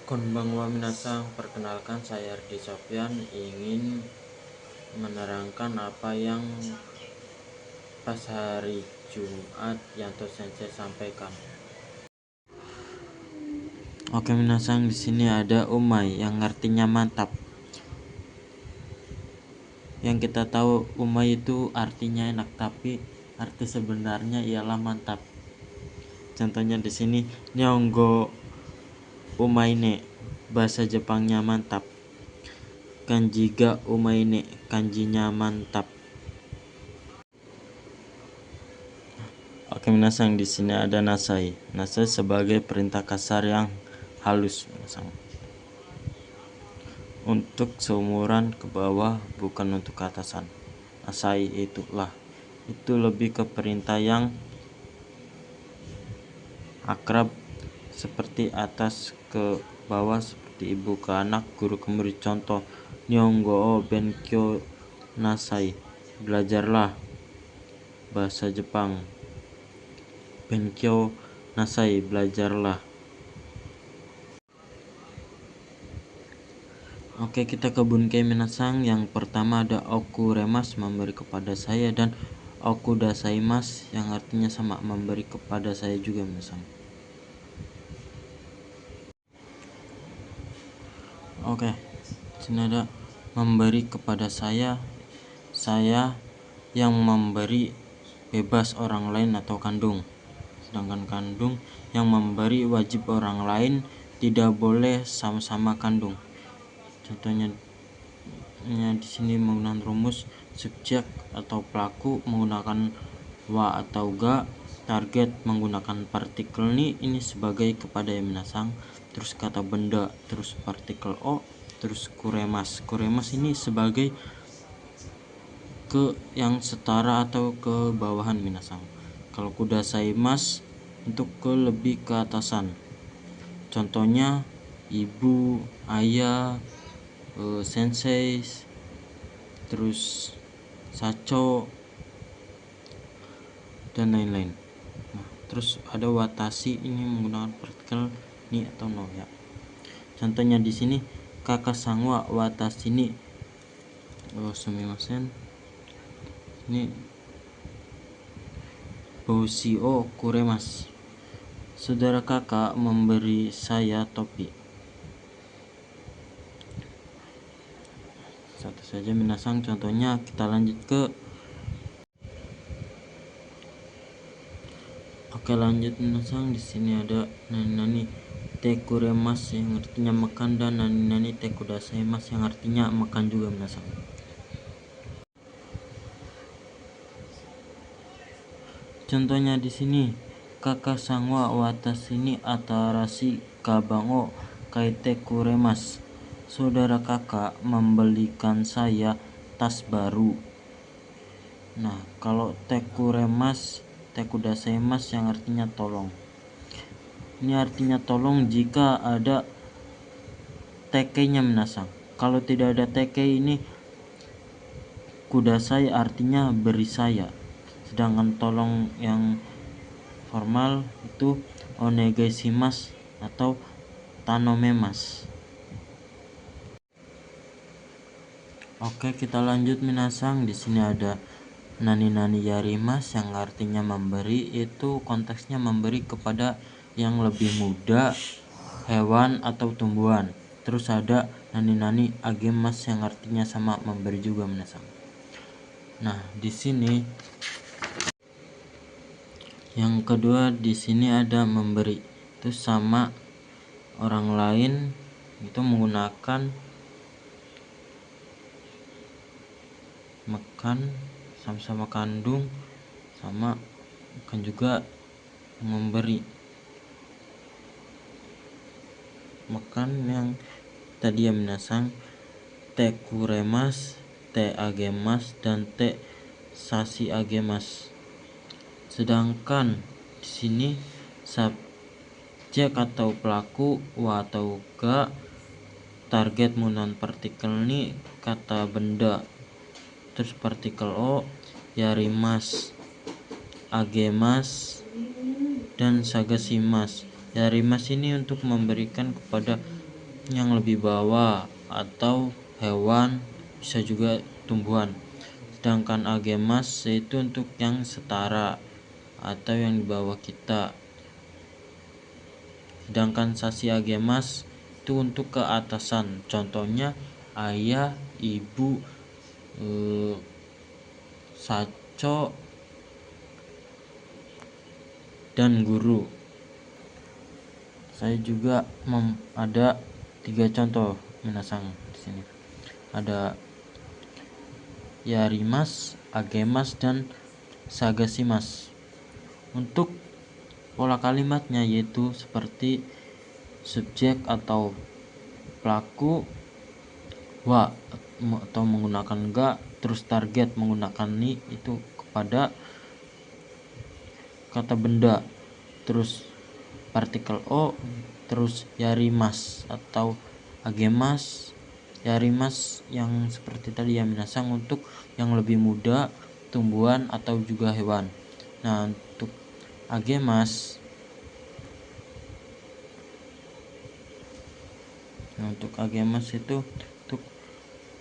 Konbanwa minasang, perkenalkan saya Ardi Sofyan, ingin menerangkan apa yang pas hari Jumat Yanto Sensei sampaikan. Oke minasang, di sini ada umai yang artinya mantap. Yang kita tahu umai itu artinya enak, tapi arti sebenarnya ialah mantap. Contohnya di sini Nyonggo umaine, bahasa Jepangnya mantap. Kanji ga umaine, kanjinya mantap. Oke minasang, di sini ada nasai. Nasai sebagai perintah kasar yang halus minasang. Untuk seumuran ke bawah, bukan untuk ke atasan. Nasai itu lebih ke perintah yang akrab, seperti atas ke bawah, seperti ibu ke anak, guru ke murid. Contoh Nyonggo o benkyo nasai, belajarlah bahasa Jepang. Benkyo nasai, belajarlah. Oke, kita ke Bunkei minasang. Yang pertama ada okuremas, memberi kepada saya, dan okudasaimasu yang artinya sama, memberi kepada saya juga minasang. Oke, sini ada memberi kepada saya yang memberi bebas orang lain atau kandung. Sedangkan kandung yang memberi wajib orang lain, tidak boleh sama-sama kandung. Contohnya di sini menggunakan rumus subjek atau pelaku menggunakan wa atau ga, target menggunakan partikel ini sebagai kepada ya minasang, terus kata benda, terus partikel o, terus kuremas ini sebagai ke yang setara atau ke bawahan minasang. Kalau kudasaimasu untuk ke lebih ke atasan. Contohnya ibu, ayah, sensei, terus sacho, dan lain-lain. Terus ada watashi, ini menggunakan partikel ni atau no ya. Contohnya di sini kakak sangwa watashi ni sumimasen, ini boshi o kuremasu, saudara kakak memberi saya topi. Satu saja minasang. Contohnya kita lanjut ke lanjut minasang. Di sini ada nani tekuremas yang artinya makan, dan nani tekudasaimasu yang artinya makan juga minasang. Contohnya di sini kakak sangwa watashi ni atarashi kabang o kaite kuremasu, saudara kakak membelikan saya tas baru. Nah, kalau tekuremas, tekudasaimasu yang artinya tolong. Ini artinya tolong jika ada tekenya minasang. Kalau tidak ada teke, ini kudasai artinya beri saya. Sedangkan tolong yang formal itu onegaishimasu atau tanomemasu. Oke, kita lanjut minasang. Di sini ada nani yarimas yang artinya memberi, itu konteksnya memberi kepada yang lebih muda, hewan atau tumbuhan. Terus ada nani agemas yang artinya sama, memberi juga minasang. Nah, di sini yang kedua, di sini ada memberi, itu sama orang lain, itu menggunakan makan, sama-sama kandung, sama kan juga memberi makan yang tadi ya minasang, te kuremas, te agemas, dan te sashi agemas. Sedangkan di sini subjek atau pelaku wa atau ga, target menggunakan partikel ni kata benda, terus partikel o, yarimas, agemas, dan sagashimasu. Yarimas ini untuk memberikan kepada yang lebih bawah atau hewan, bisa juga tumbuhan. Sedangkan agemas itu untuk yang setara atau yang di bawah kita. Sedangkan sasi agemas itu untuk keatasan, contohnya ayah, ibu, saco, dan guru. Saya juga ada 3 contoh minasang di sini. Ada yarimas, agemas, dan sagasimas. Untuk pola kalimatnya yaitu seperti subjek atau pelaku wa atau menggunakan ga, terus target menggunakan ni itu kepada kata benda, terus partikel o, terus yarimas atau agemas, yarimas yang seperti tadi ya minasang untuk yang lebih muda, tumbuhan atau juga hewan. Nah, untuk agemas itu untuk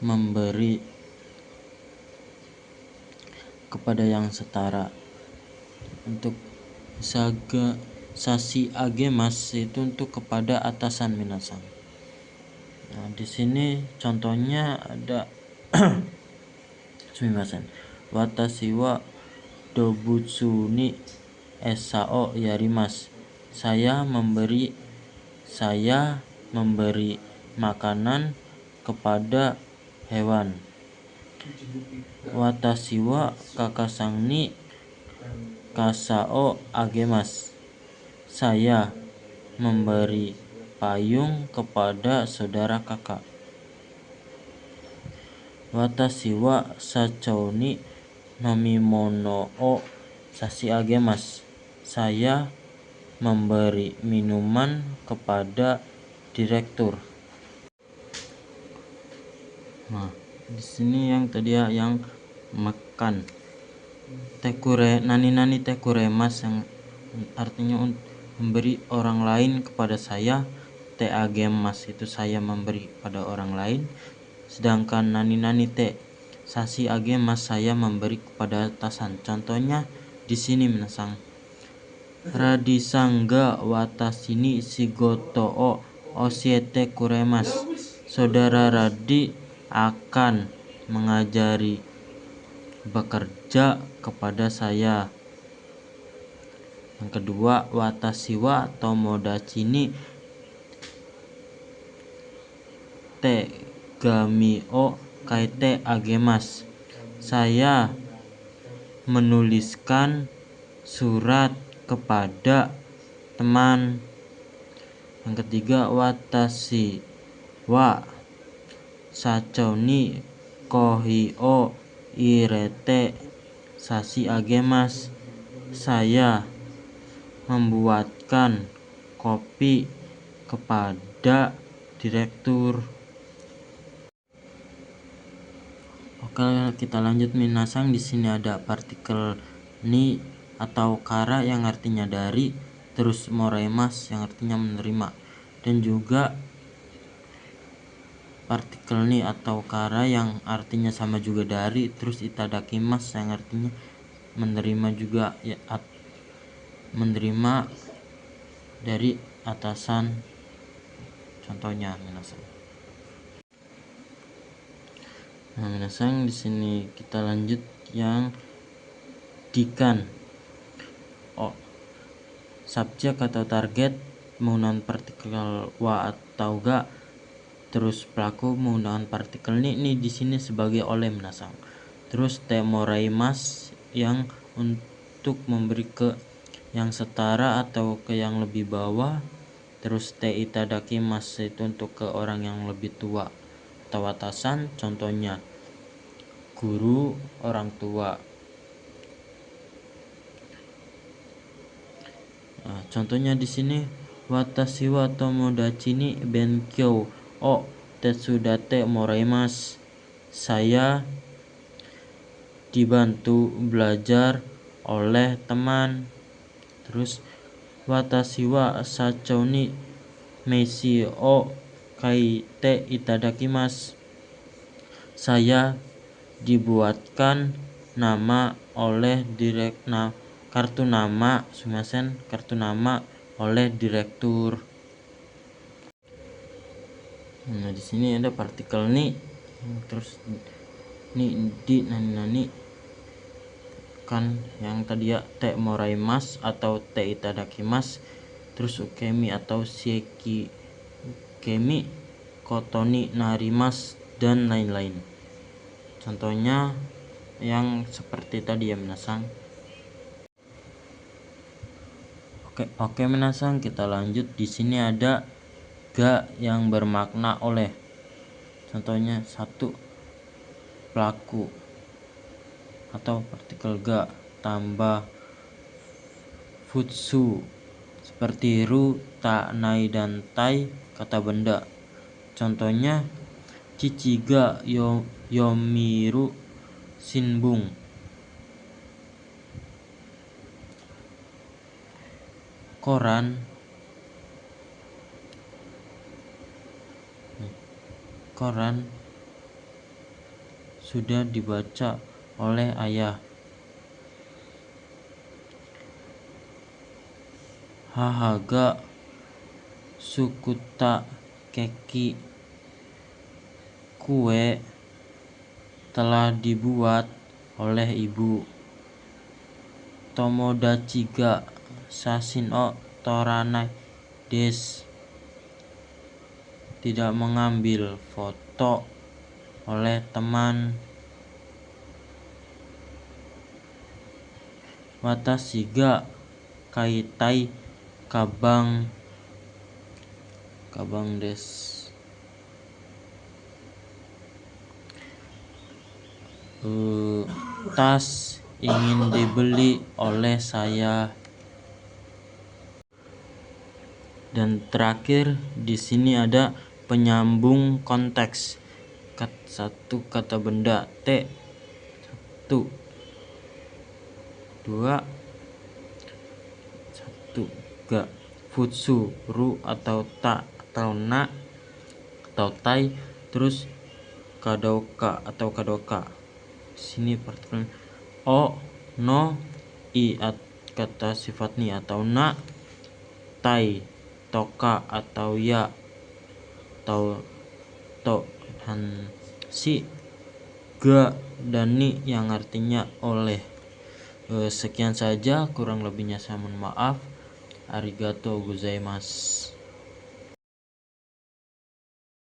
memberi kepada yang setara. Untuk sasi agemas itu untuk kepada atasan minasang. Nah, di sini contohnya ada sumimasen. Watashi wa dobutsu ni esao yarimas. Saya memberi makanan kepada hewan. Watashi wa kakasang ni kasao agemas. Saya memberi payung kepada saudara kakak. Watashi wa sachou ni nomimono o sasi agemas. Saya memberi minuman kepada direktur. Nah, di sini yang tadi ya, yang makan. Nani tekuremas yang artinya memberi orang lain kepada saya. Te agemas itu saya memberi pada orang lain. Sedangkan nani te sasi agemas saya memberi kepada atasan. Contohnya di sini minasang. Radisangga watashi ni shigoto o oshiete kuremas. Saudara Radi akan mengajari bekerja kepada saya. Yang kedua, watashi wa tomodachi ni tegami o kaite agemas. Saya menuliskan surat kepada teman. Yang ketiga, watashi wa sachou ni kohi o irete sasi agemas. Saya membuatkan kopi kepada direktur. Oke, kita lanjut minasang. Di sini ada partikel ni atau kara yang artinya dari, terus moremas yang artinya menerima, dan juga partikel ni atau kara yang artinya sama juga dari, terus itadakimas yang artinya menerima juga ya, menerima dari atasan. Contohnya minasang. Nah, minasang di sini kita lanjut yang dikan. Subjek atau target menggunakan partikel wa atau ga, terus pelaku menggunakan partikel ni di sini sebagai oleh minasang. Terus te moraimas yang untuk memberi ke yang setara atau ke yang lebih bawah. Terus te itadakimas itu untuk ke orang yang lebih tua atau atasan, contohnya guru, orang tua. Nah, contohnya di sini watashi wa tomodachi ni benkyou o tetsudate moraimasu. Saya dibantu belajar oleh teman. Terus watashi wa sachou ni meshi o kai te itadakimasu. Saya dibuatkan nama oleh kartu nama oleh direktur. Nah, di sini ada partikel ni, terus ni di nani kan yang tadi ya te moraimasu atau te itadakimasu, terus ukemi atau shieki ukemi, koto ni narimasu, dan lain-lain. Contohnya yang seperti tadi ya minasang. Oke minasang, kita lanjut. Di sini ada ga yang bermakna oleh. Contohnya 1, pelaku atau partikel ga tambah futsu seperti ru, ta, nai, dan tai, kata benda. Contohnya cici ga yomiru shinbun. Koran sudah dibaca oleh ayah. Haha ga sukuta keki, kue telah dibuat oleh ibu. Tomodachi ga shashin o toranai desu, tidak mengambil foto oleh teman. Watashi ga kaitai kabang desu, tas ingin dibeli oleh saya. Dan terakhir di sini ada penyambung konteks. Satu kata benda te, 1, 2, 1 ga, futsu ru atau ta atau na atau tai, terus kadoka atau kadoka. Sini partikel o, no, i kata sifat ni atau na, tai, toka atau ya atau to, dan si, ga, dan ni yang artinya oleh. Sekian saja, kurang lebihnya saya mohon maaf. Arigatou gozaimasu.